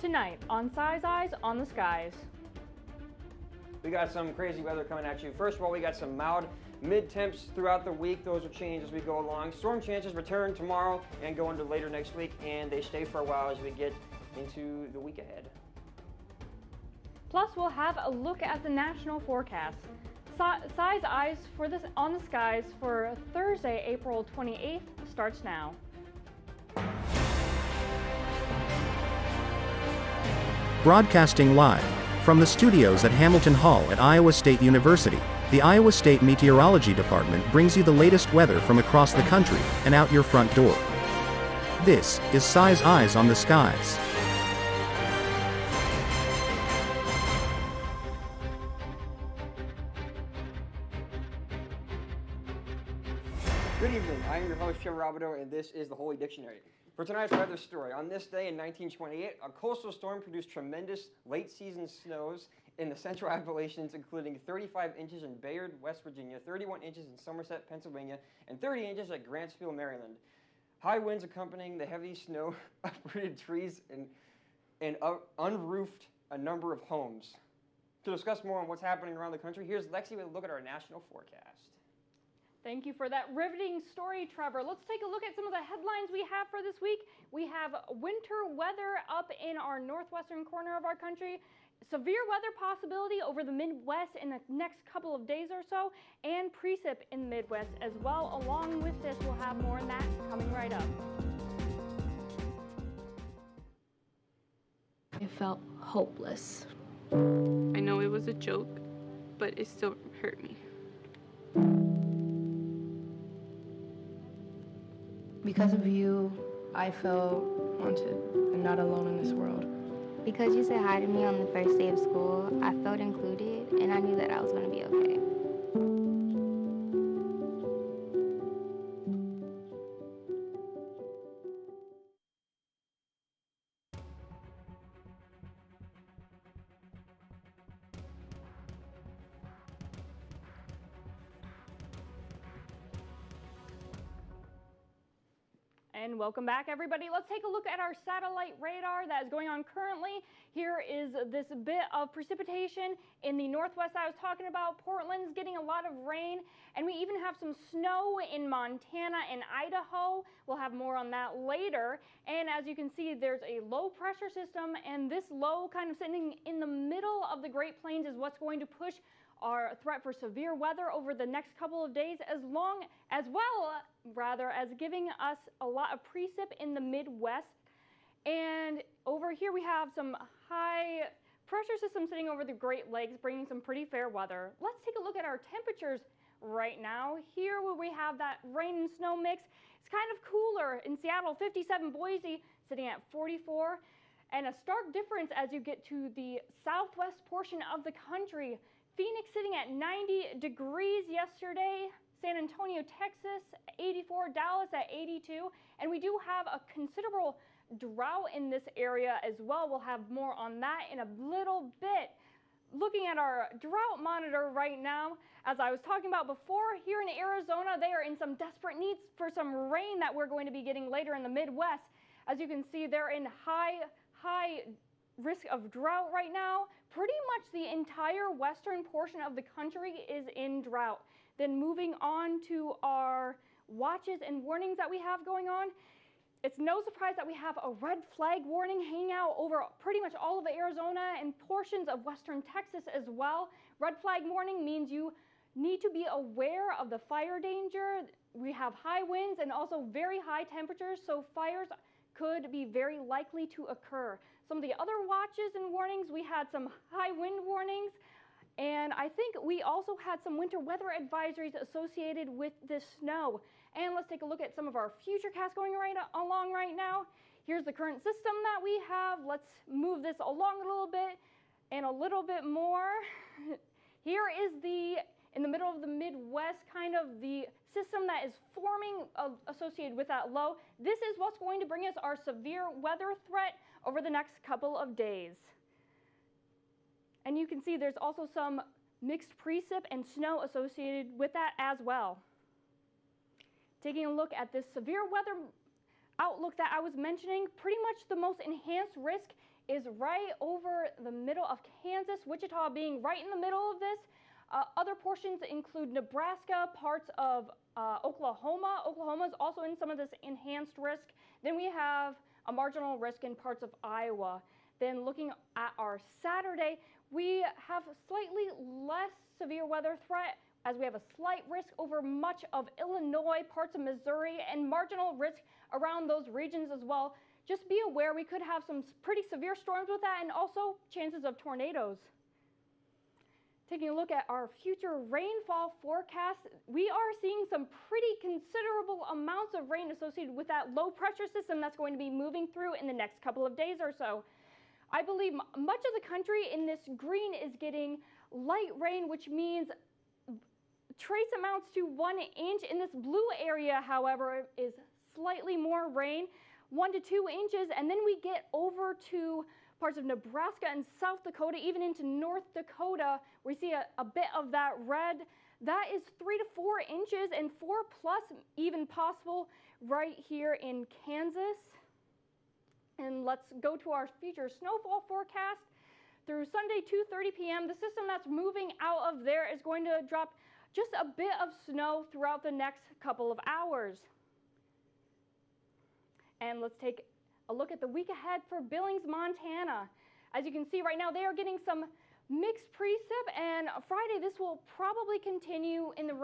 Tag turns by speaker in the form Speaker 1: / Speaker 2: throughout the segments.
Speaker 1: Tonight on Size Eyes on the Skies.
Speaker 2: We got some crazy weather coming at you. First of all, we got some mild mid-temps throughout the week. Those will change as we go along. Storm chances return tomorrow and go into later next week, and they stay for a while as we get into the week ahead.
Speaker 1: Plus, we'll have a look at the national forecast. Size Eyes on the Skies for Thursday, April 28th starts now.
Speaker 3: Broadcasting live from the studios at Hamilton Hall at Iowa State University, the Iowa State Meteorology Department brings you the latest weather from across the country and out your front door. This is Size Eyes on the Skies.
Speaker 2: Good evening. I am your host, Trevor, Roubadeaux, and this is the Holy Dictionary. For tonight's weather story, on this day in 1928, a coastal storm produced tremendous late-season snows in the central Appalachians, including 35 inches in Bayard, West Virginia, 31 inches in Somerset, Pennsylvania, and 30 inches at Grantsville, Maryland. High winds accompanying the heavy snow uprooted trees and unroofed a number of homes. To discuss more on what's happening around the country, here's Lexie with a look at our national forecast.
Speaker 1: Thank you for that riveting story, Trevor. Let's take a look at some of the headlines we have for this week. We have winter weather up in our northwestern corner of our country, severe weather possibility over the Midwest in the next couple of days or so, and precip in the Midwest as well. Along with this, we'll have more on that coming right up.
Speaker 4: I felt hopeless.
Speaker 5: I know it was a joke, but it still hurt me.
Speaker 4: Because of you, I felt wanted and not alone in this world.
Speaker 6: Because you said hi to me on the first day of school, I felt included, and I knew that I was going to be okay.
Speaker 1: And welcome back, everybody. Let's take a look at our satellite radar that is going on currently. Here is this bit of precipitation in the northwest I was talking about. Portland's getting a lot of rain, and we even have some snow in Montana and Idaho. We'll have more on that later. And as you can see, there's a low pressure system, and this low kind of sitting in the middle of the Great Plains is what's going to push our threat for severe weather over the next couple of days, as giving us a lot of precip in the Midwest. And over here we have some high pressure system sitting over the Great Lakes, bringing some pretty fair weather. Let's take a look at our temperatures right now. Here where we have that rain and snow mix, it's kind of cooler in Seattle, 57, Boise sitting at 44, and a stark difference as you get to the southwest portion of the country. Phoenix sitting at 90 degrees yesterday, San Antonio, Texas, 84, Dallas at 82, and we do have a considerable drought in this area as well. We'll have more on that in a little bit. Looking at our drought monitor right now, as I was talking about before, here in Arizona, they are in some desperate needs for some rain that we're going to be getting later in the Midwest. As you can see, they're in high risk of drought right now. Pretty much the entire western portion of the country is in drought. Then moving on to our watches and warnings that we have going on, it's no surprise that we have a red flag warning hanging out over pretty much all of Arizona and portions of western Texas as well. Red flag warning means you need to be aware of the fire danger. We have high winds and also very high temperatures, so fires could be very likely to occur. Some of the other watches and warnings, we had some high wind warnings, and I think we also had some winter weather advisories associated with this snow. And let's take a look at some of our futurecasts going along right now. Here's the current system that we have. Let's move this along a little bit and a little bit more. Here is in the middle of the Midwest, kind of the system that is forming associated with that low. This is what's going to bring us our severe weather threat over the next couple of days. And you can see there's also some mixed precip and snow associated with that as well. Taking a look at this severe weather outlook that I was mentioning, pretty much the most enhanced risk is right over the middle of Kansas, Wichita being right in the middle of this. Other portions include Nebraska, parts of Oklahoma. Oklahoma is also in some of this enhanced risk. Then we have a marginal risk in parts of Iowa. Then looking at our Saturday, we have slightly less severe weather threat as we have a slight risk over much of Illinois, parts of Missouri, and marginal risk around those regions as well. Just be aware we could have some pretty severe storms with that and also chances of tornadoes. Taking a look at our future rainfall forecast, we are seeing some pretty considerable amounts of rain associated with that low pressure system that's going to be moving through in the next couple of days or so. I believe much of the country in this green is getting light rain, which means trace amounts to 1 inch. In this blue area, however, is slightly more rain, 1 to 2 inches, and then we get over to parts of Nebraska and South Dakota, even into North Dakota. We see a bit of that red. That is 3 to 4 inches and 4 plus even possible right here in Kansas. And let's go to our future snowfall forecast. Through Sunday 2:30 p.m., the system that's moving out of there is going to drop just a bit of snow throughout the next couple of hours. And let's take a look at the week ahead for Billings, Montana. As you can see right now, they are getting some mixed precip, and Friday this will probably continue in the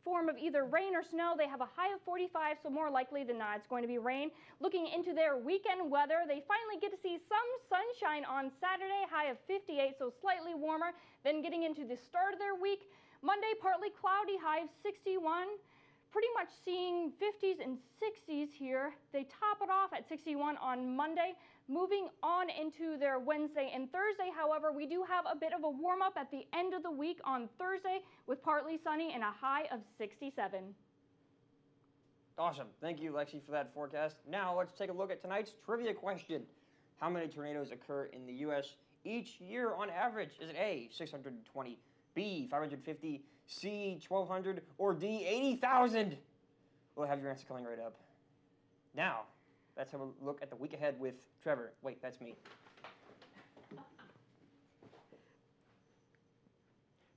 Speaker 1: form of either rain or snow. They have a high of 45, so more likely than not it's going to be rain. Looking into their weekend weather, they finally get to see some sunshine on Saturday, high of 58, so slightly warmer. Then getting into the start of their week, Monday partly cloudy, high of 61. Pretty much seeing 50s and 60s here. They top it off at 61 on Monday. Moving on into their Wednesday and Thursday, however, we do have a bit of a warm-up at the end of the week on Thursday with partly sunny and a high of 67.
Speaker 2: Awesome. Thank you, Lexie, for that forecast. Now let's take a look at tonight's trivia question. How many tornadoes occur in the U.S. each year on average? Is it A, 620, B, 550, C, 1,200, or D, 80,000? We'll have your answer coming right up. Now, let's have a look at the week ahead with Trevor. Wait, that's me.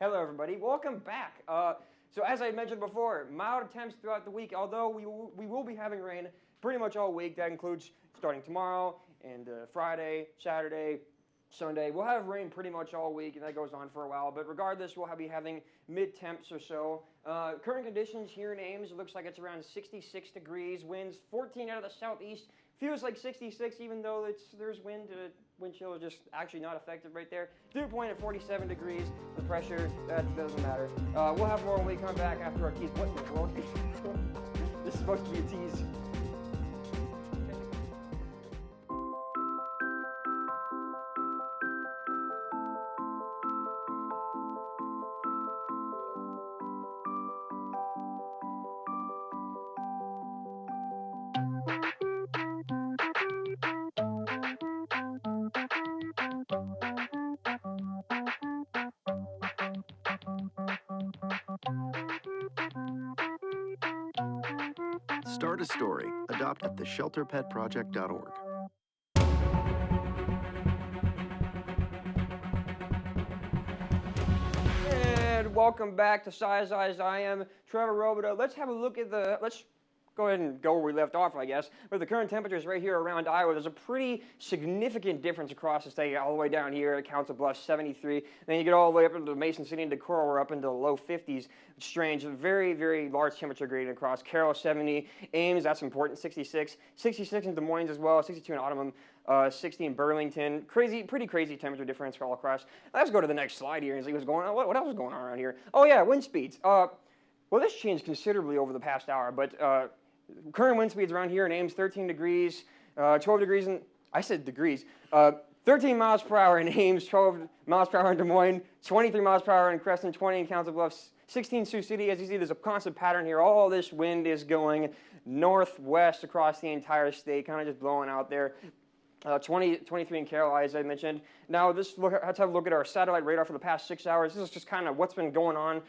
Speaker 2: Hello, everybody. Welcome back. So as I mentioned before, mild temps throughout the week, although we will be having rain pretty much all week. That includes starting tomorrow and Friday, Saturday, Sunday. We'll have rain pretty much all week, and that goes on for a while. But regardless, we'll be having mid-temps or so. Current conditions here in Ames, it looks like it's around 66 degrees. Winds 14 out of the southeast. Feels like 66, even though there's wind. Wind chill is just actually not effective right there. Dew point at 47 degrees. The pressure, that doesn't matter. We'll have more when we come back after our tease. What in the world? This is supposed to be a tease.
Speaker 7: Start a story. Adopt at theshelterpetproject.org.
Speaker 2: And welcome back to Size Eyes. I am Trevor Roubadeaux. Let's have a look at let's go ahead and go where we left off, I guess. With the current temperatures right here around Iowa, there's a pretty significant difference across the state, all the way down here at Council Bluffs, 73. Then you get all the way up into Mason City and Decorah, we're up into the low 50s. It's strange, a very, very large temperature gradient across. Carroll, 70. Ames, that's important, 66. 66 in Des Moines as well, 62 in Ottoman, 60 in Burlington. Pretty crazy temperature difference all across. Let's go to the next slide here and see what's going on. What else is going on around here? Oh yeah, wind speeds. Well, this changed considerably over the past hour, but current wind speeds around here in Ames, 13 degrees, 12 degrees, I said degrees, 13 miles per hour in Ames, 12 miles per hour in Des Moines, 23 miles per hour in Creston, 20 in Council Bluffs, 16 Sioux City. As you see, there's a constant pattern here. All this wind is going northwest across the entire state, kind of just blowing out there. 23 in Carroll, as I mentioned. Now, let's have a look at our satellite radar for the past 6 hours. This is just kind of what's been going on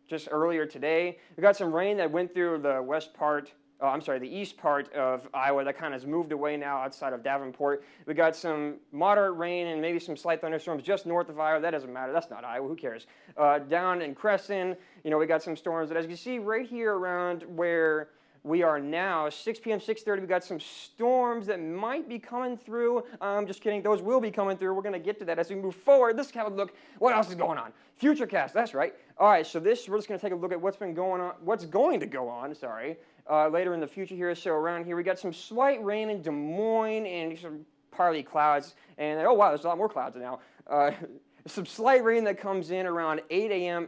Speaker 2: just earlier today. We got some rain that went through the west part the east part of Iowa that kind of has moved away now outside of Davenport. We got some moderate rain and maybe some slight thunderstorms just north of Iowa. That doesn't matter. That's not Iowa. Who cares? Down in Crescent, we got some storms. But as you see right here around where we are now, 6 p.m., 6:30, we got some storms that might be coming through. I'm just kidding. Those will be coming through. We're going to get to that as we move forward. Let's have a look. What else is going on? Futurecast. That's right. All right, so we're just going to take a look at what's going to go on, later in the future here. So around here, we got some slight rain in Des Moines and some partly clouds. And, oh, wow, there's a lot more clouds now. Some slight rain that comes in around 11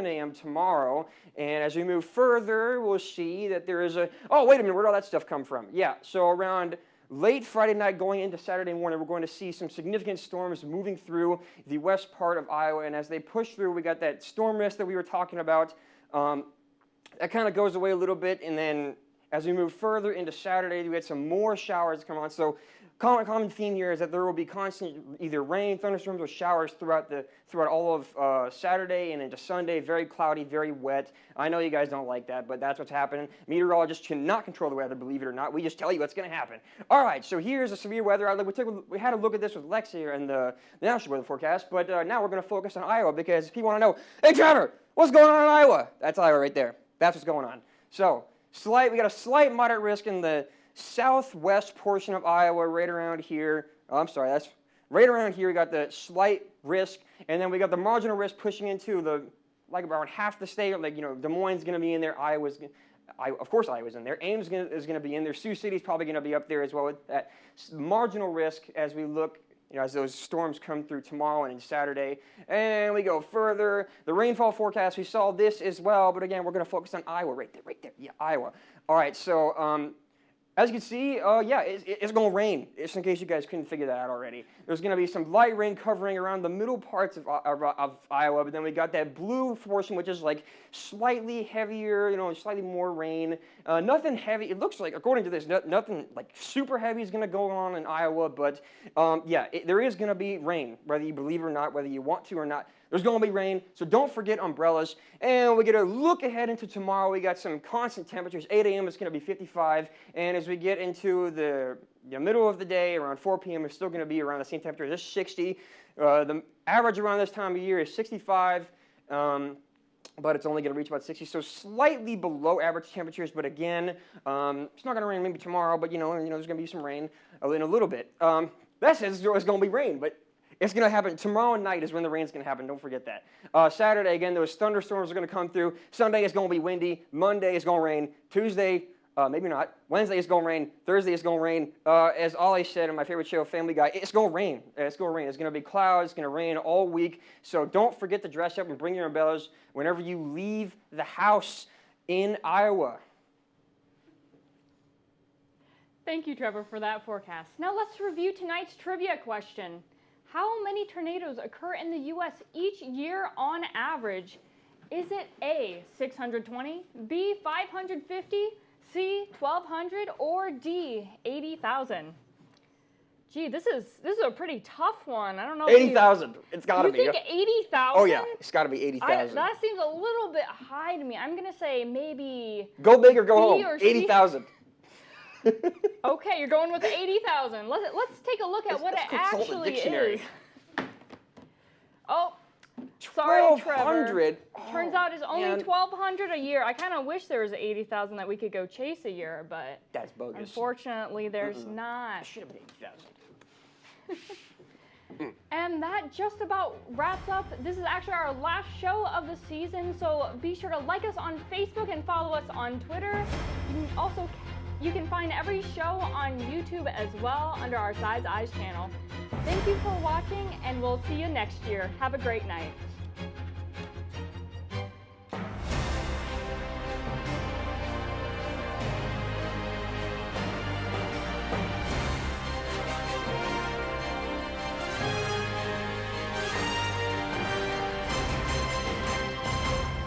Speaker 2: a.m. tomorrow. And as we move further, we'll see that there is oh, wait a minute, where did all that stuff come from? Yeah, so around late Friday night going into Saturday morning, we're going to see some significant storms moving through the west part of Iowa. And as they push through, we got that storm risk that we were talking about. That kind of goes away a little bit. And then as we move further into Saturday, we had some more showers come on. So common theme here is that there will be constant either rain, thunderstorms, or showers throughout all of Saturday and into Sunday. Very cloudy, very wet. I know you guys don't like that, but that's what's happening. Meteorologists cannot control the weather, believe it or not. We just tell you what's going to happen. All right, so here's a severe weather outlook. We had a look at this with Lexie and the National Weather Forecast, but now we're going to focus on Iowa because people want to know, hey, Trevor, what's going on in Iowa? That's Iowa right there. That's what's going on. So we got a slight moderate risk in the southwest portion of Iowa, right around here. Oh, I'm sorry, that's right around here. We got the slight risk, and then we got the marginal risk pushing into around half the state. Des Moines is going to be in there. Of course, Iowa's in there. Ames is going to be in there. Sioux City's probably going to be up there as well with that marginal risk as we look. As those storms come through tomorrow and Saturday. And we go further. The rainfall forecast, we saw this as well, but again, we're going to focus on Iowa right there. Yeah, Iowa. All right, so as you can see, it's going to rain, just in case you guys couldn't figure that out already. There's going to be some light rain covering around the middle parts of Iowa, but then we got that blue portion, which is like slightly heavier, slightly more rain. Nothing heavy. It looks like, according to this, nothing like super heavy is going to go on in Iowa, but there is going to be rain, whether you believe it or not, whether you want to or not. There's going to be rain, so don't forget umbrellas. And we get a look ahead into tomorrow. We got some constant temperatures. 8 a.m. it's going to be 55. And as we get into the middle of the day, around 4 p.m., it's still going to be around the same temperature, just 60. The average around this time of year is 65, but it's only going to reach about 60. So slightly below average temperatures, but again, it's not going to rain maybe tomorrow, but there's going to be some rain in a little bit. That says it's going to be rain, but it's going to happen. Tomorrow night is when the rain's going to happen. Don't forget that. Saturday, again, those thunderstorms are going to come through. Sunday is going to be windy. Monday is going to rain. Tuesday, maybe not. Wednesday is going to rain. Thursday is going to rain. As Ollie said in my favorite show, Family Guy, it's going to rain. It's going to rain. It's going to be clouds. It's going to rain all week. So don't forget to dress up and bring your umbrellas whenever you leave the house in Iowa.
Speaker 1: Thank you, Trevor, for that forecast. Now let's review tonight's trivia question. How many tornadoes occur in the U.S. each year on average? Is it A, 620, B, 550, C, 1,200, or D, 80,000? Gee, this is a pretty tough one. I don't know.
Speaker 2: 80,000. It's got to be.
Speaker 1: You think 80,000?
Speaker 2: Oh yeah, it's got to be 80,000.
Speaker 1: That seems a little bit high to me. I'm gonna say maybe.
Speaker 2: Go big or go home. 80,000.
Speaker 1: Okay, you're going with 80,000. Let's take a look at what it actually is. Oh, sorry, Trevor. Turns out it's only 1,200 a year. I kind of wish there was 80,000 that we could go chase a year, but
Speaker 2: that's bogus.
Speaker 1: Unfortunately, there's not.
Speaker 2: Should have been 80,000.
Speaker 1: And that just about wraps up. This is actually our last show of the season, so be sure to like us on Facebook and follow us on Twitter. You can find every show on YouTube as well under our Size Eyes channel. Thank you for watching, and we'll see you next year. Have a great night.